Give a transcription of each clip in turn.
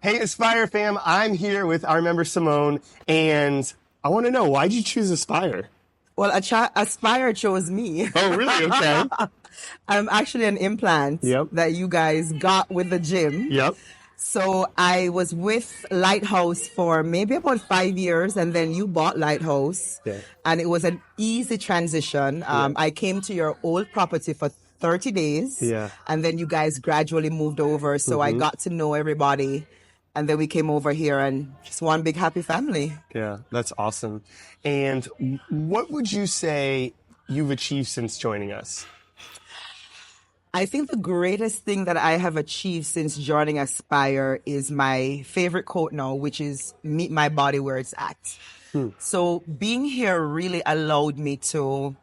Hey, Aspire fam, I'm here with our member Simone, and I want to know, why did you choose Aspire? Well, Aspire chose me. Oh, really? Okay. I'm actually an implant Yep. that you guys got with the gym. Yep. So I was with Lighthouse for maybe about 5 years, and then you bought Lighthouse, Yeah. and it was an easy transition. Yeah. I came to your old property for 30 days, Yeah. and then you guys gradually moved over. So I got to know everybody, and then we came over here, and just one big happy family. Yeah, that's awesome. And what would you say you've achieved since joining us? I think the greatest thing that I have achieved since joining Aspire is my favorite quote now, which is meet my body where it's at. So being here really allowed me to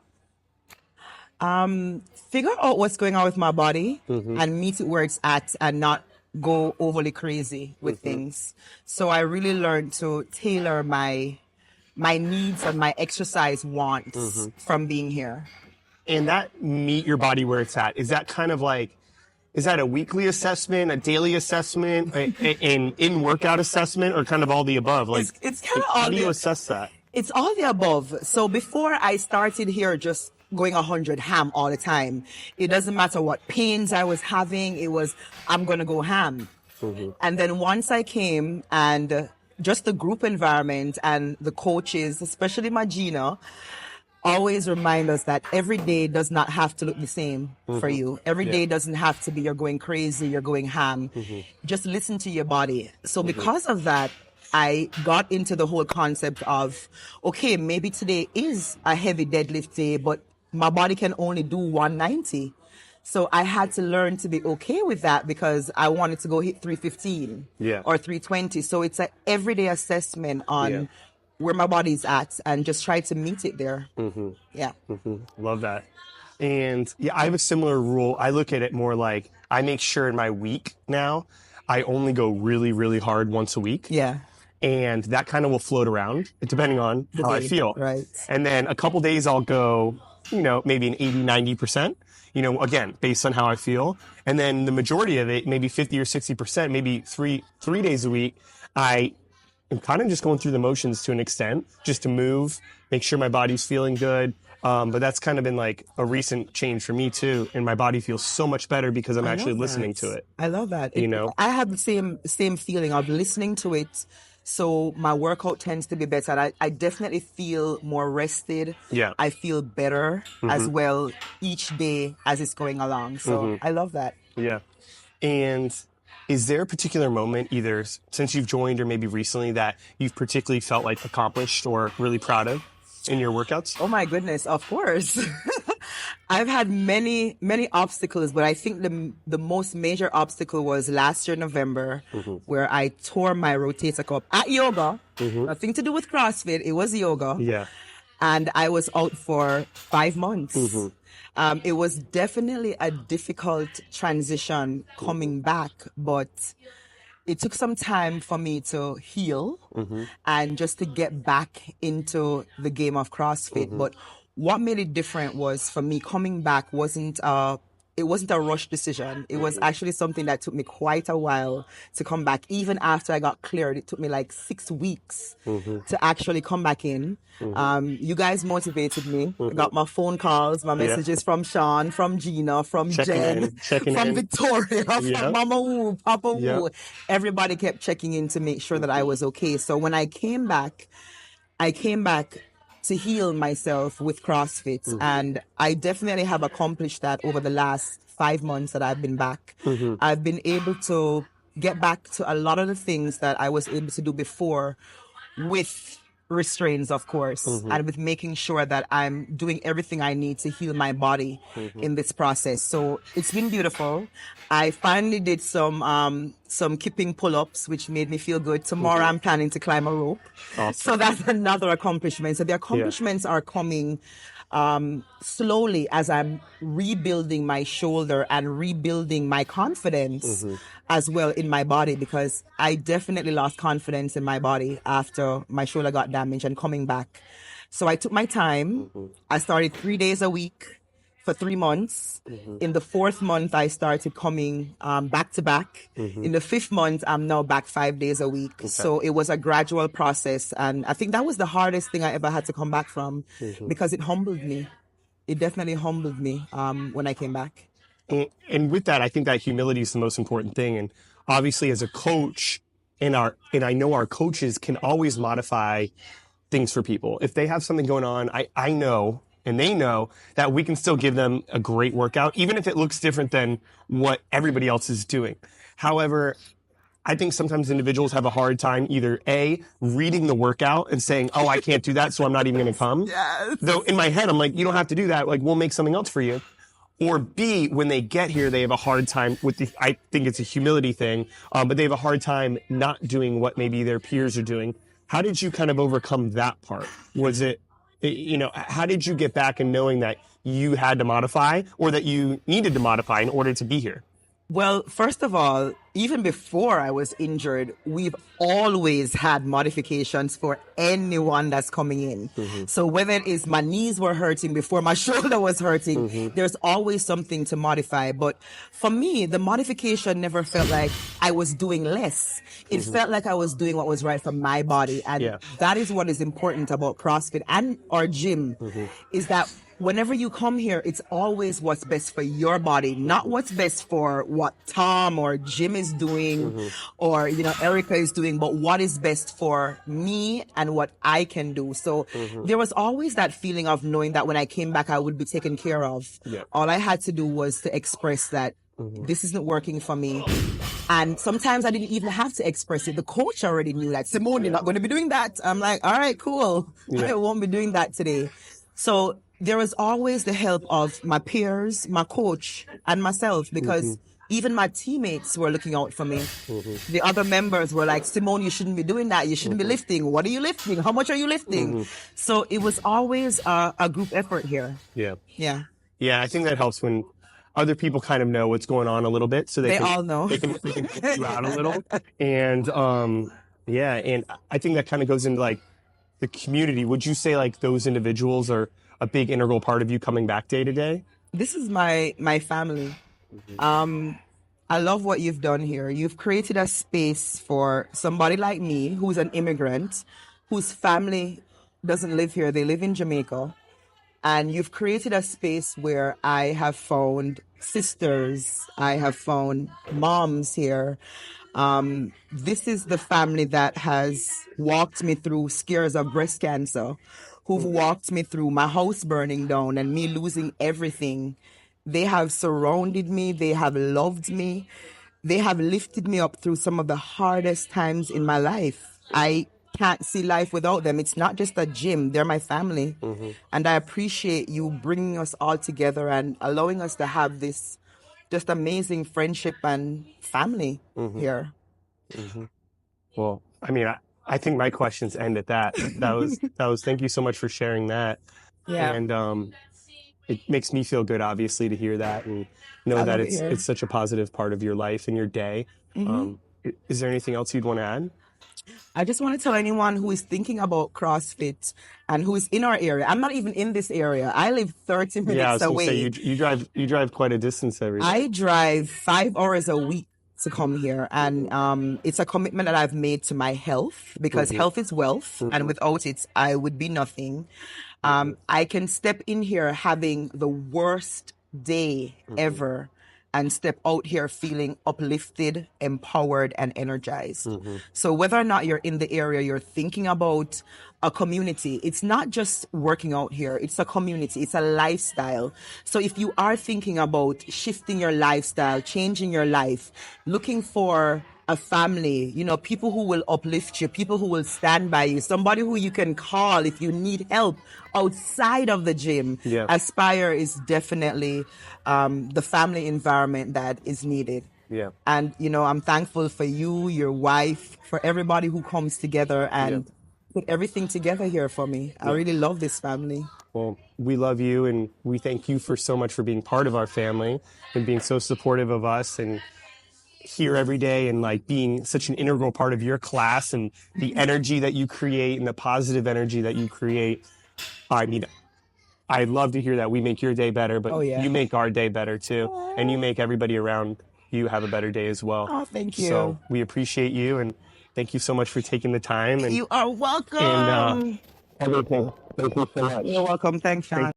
figure out what's going on with my body and meet it where it's at and not go overly crazy with things. So I really learned to tailor my needs and my exercise wants from being here. And that meet your body where it's at, is that kind of like, is that a weekly assessment, a daily assessment, an in-workout assessment, or kind of all the above? Like, It's kind of how all do you the assess that? It's all the above. So before I started here just going 100 ham all the time, it doesn't matter what pains I was having, it was, I'm going to go ham. And then once I came and just the group environment and the coaches, especially Magina, always remind us that every day does not have to look the same for you. Every day doesn't have to be you're going crazy, you're going ham. Just listen to your body. So because of that, I got into the whole concept of, okay, maybe today is a heavy deadlift day, but my body can only do 190. So I had to learn to be okay with that because I wanted to go hit 315 or 320. So it's an everyday assessment on where my body's at and just try to meet it there. Yeah. Love that. And yeah, I have a similar rule. I look at it more like I make sure in my week now, I only go really, really hard once a week. Yeah. And that kind of will float around depending on how I day, feel. right. And then a couple days I'll go, maybe an 80, 90%, again, based on how I feel. And then the majority of it, maybe 50 or 60%, maybe three days a week, I'm kind of just going through the motions to an extent, just to move, make sure my body's feeling good. But that's kind of been like a recent change for me too. And my body feels so much better because I'm actually listening to it. I love that. I have the same feeling of listening to it. So my workout tends to be better. I definitely feel more rested. Yeah. I feel better as well each day as it's going along. So I love that. Yeah. And is there a particular moment, either since you've joined or maybe recently, that you've particularly felt like accomplished or really proud of in your workouts? Oh my goodness, of course. I've had many, many obstacles, but I think the most major obstacle was last year, November, where I tore my rotator cuff at yoga. Nothing to do with CrossFit. It was yoga. Yeah. And I was out for 5 months. It was definitely a difficult transition coming back, but it took some time for me to heal and just to get back into the game of CrossFit. But what made it different was, for me, coming back wasn't a rush decision. It was actually something that took me quite a while to come back. Even after I got cleared, it took me like 6 weeks to actually come back in. You guys motivated me. I got my phone calls, my messages from Sean, from Gina, from Jen, from Victoria, from Mama Woo, Papa Woo. Everybody kept checking in to make sure that I was okay. So when I came back to heal myself with CrossFit. And I definitely have accomplished that over the last 5 months that I've been back. I've been able to get back to a lot of the things that I was able to do before with restraints, of course, and with making sure that I'm doing everything I need to heal my body in this process. So it's been beautiful. I finally did some keeping pull-ups, which made me feel good. Tomorrow I'm planning to climb a rope. Awesome. So that's another accomplishment. So the accomplishments are coming slowly as I'm rebuilding my shoulder and rebuilding my confidence as well in my body, because I definitely lost confidence in my body after my shoulder got damaged and coming back. So I took my time. I started 3 days a week, for 3 months. In the fourth month, I started coming back to back. In the fifth month, I'm now back 5 days a week. So it was a gradual process. And I think that was the hardest thing I ever had to come back from because it humbled me. It definitely humbled me when I came back. And with that, I think that humility is the most important thing. And obviously, as a coach, and I know our coaches can always modify things for people. If they have something going on, I know and they know that we can still give them a great workout, even if it looks different than what everybody else is doing. However, I think sometimes individuals have a hard time either A, reading the workout and saying, oh, I can't do that, so I'm not even going to come. Yes. Though in my head, I'm like, you don't have to do that. Like, we'll make something else for you. Or B, when they get here, they have a hard time with I think it's a humility thing, but they have a hard time not doing what maybe their peers are doing. How did you kind of overcome that part? Was it, how did you get back in knowing that you had to modify or that you needed to modify in order to be here? Well, first of all, even before I was injured, we've always had modifications for anyone that's coming in. So whether it is my knees were hurting before my shoulder was hurting, there's always something to modify. But for me, the modification never felt like I was doing less. It felt like I was doing what was right for my body. And that is what is important about CrossFit and our gym is that whenever you come here, it's always what's best for your body, not what's best for what Tom or Jim is doing or, Erica is doing, but what is best for me and what I can do. So there was always that feeling of knowing that when I came back, I would be taken care of. All I had to do was to express that this isn't working for me. And sometimes I didn't even have to express it. The coach already knew that. Simone, you're not going to be doing that. I'm like, all right, cool. I won't be doing that today. So there was always the help of my peers, my coach, and myself, because even my teammates were looking out for me. The other members were like, Simone, you shouldn't be doing that. You shouldn't be lifting. What are you lifting? How much are you lifting? So it was always a group effort here. Yeah. Yeah. I think that helps when other people kind of know what's going on a little bit, so they all know. They can help you out a little. And and I think that kind of goes into like the community. Would you say like those individuals are a big integral part of you coming back day to day? This is my family. I love what you've done here. You've created a space for somebody like me who's an immigrant, whose family doesn't live here. They live in Jamaica. And you've created a space where I have found sisters. I have found moms here. This is the family that has walked me through scares of breast cancer, who've walked me through my house burning down and me losing everything. They have surrounded me. They have loved me. They have lifted me up through some of the hardest times in my life. I can't see life without them. It's not just a gym. They're my family. And I appreciate you bringing us all together and allowing us to have this just amazing friendship and family here. Well, I mean, I think my questions end at that. That was, thank you so much for sharing that. Yeah. And it makes me feel good, obviously, to hear that and know that it's such a positive part of your life and your day. Is there anything else you'd want to add? I just want to tell anyone who is thinking about CrossFit and who is in our area. I'm not even in this area. I live 30 minutes I was away. Say, you drive quite a distance every day. I drive 5 hours a week to come here, and it's a commitment that I've made to my health, because health is wealth, and without it, I would be nothing. I can step in here having the worst day ever and step out here feeling uplifted, empowered, and energized. So whether or not you're in the area, you're thinking about a community. It's not just working out here. It's a community. It's a lifestyle. So if you are thinking about shifting your lifestyle, changing your life, looking for a family, people who will uplift you, people who will stand by you, somebody who you can call if you need help outside of the gym. Aspire is definitely the family environment that is needed. And, I'm thankful for you, your wife, for everybody who comes together and put everything together here for me. I really love this family. Well, we love you, and we thank you for so much for being part of our family and being so supportive of us and here every day, and like being such an integral part of your class and the energy that you create and the positive energy that you create. I mean, I love to hear that we make your day better, but Oh, yeah. you make our day better too. And you make everybody around you have a better day as well. Oh, thank you. So we appreciate you, and thank you so much for taking the time. And, You are welcome. and everything. Thank you so much. You're welcome. Thanks, Sean.